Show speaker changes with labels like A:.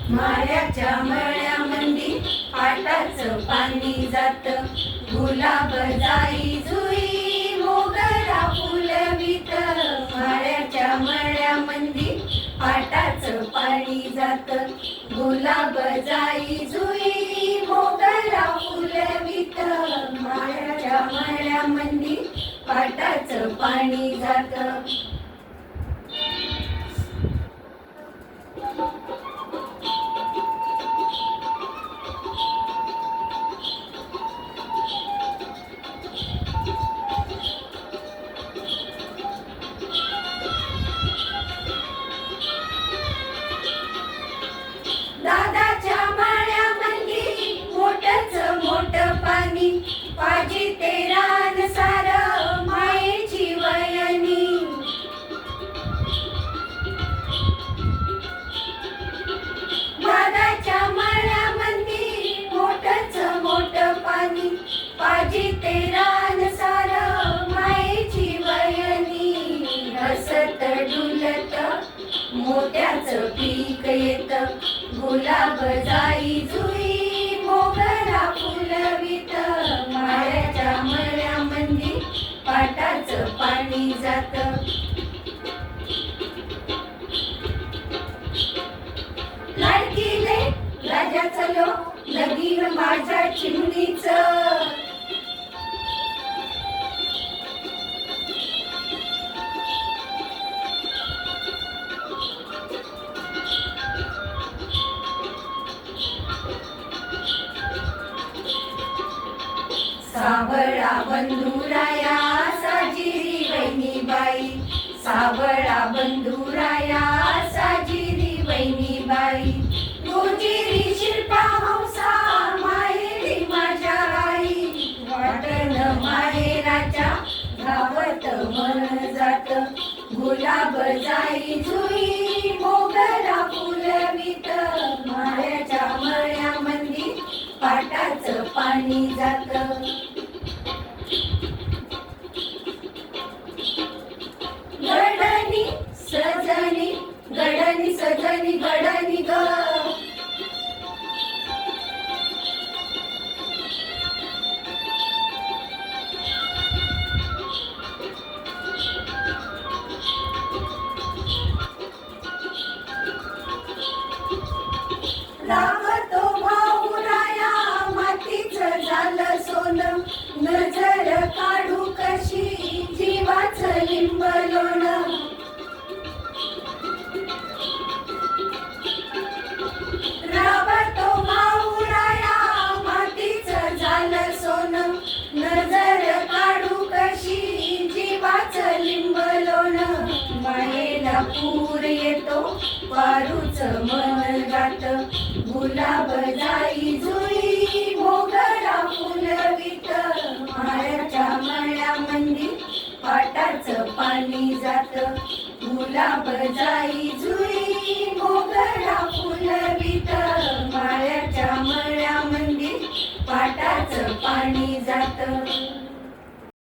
A: माळ्याच्या मळ्यामंदी पाटाचं पाणी जात, गुलाब जाई जुई मोगरा फुलवित. माळ्याच्या मळ्यामंदी पाटाचं पाणी जात, गुलाब जाई जुई मोगरा फुलवित. माळ्याच्या मळ्यामंदी पाटाचं पाणी जात. दादाच्या माळ्यामंदी मोठच मोठ पाणी, पाजी ते रान सार मायेची वयनी. दादाच्या माळ्यामंदी मोठच मोठ पाणी, पाजी ते रान सार मायेची वयनी. हसत डुलत मोत्याचं पीक येत, गुलाब जाई जुई मोगरा फुलवित. माळ्याच्या मळ्यामंदी पाटाचं पाणी जात. लाडकीले राजा चलो लगीन माझ्या चिमणीचं. सावळा बंधुराया साजिरी वहिनीबाई, सावळा बंधुराया साजिरी वहिनीबाई. गोजिरी शिल्पा हौसा माहेरी माझ्या आई, वाटण माहेराच्या गावात मन जात, गुलाब जाई जुई मोगरा फुलवित. माळ्याच्या मळ्यामंदी पाटाचं पाणी जात. गडनी सजनी गडनी सजनी गडनी ग. लावतो भाऊराया मातीचं झालं सोनं, नजर काढू कशी जीवाचं लिंब लोणं. लावतो भाऊराया मातीचं झालं सोनं, नजर काढू कशी जीवाचं लिंब लोणं. मायेला पूर येतो पारूच मन जात, गुलाब जाई जुई मोगरा फुलवित. माळ्याच्या मळ्यामंदी पाटाचं पाणी जात, गुलाब जाई जुई मोगरा फुलवित. माळ्याच्या मळ्यामंदी पाटाचं पाणी जात.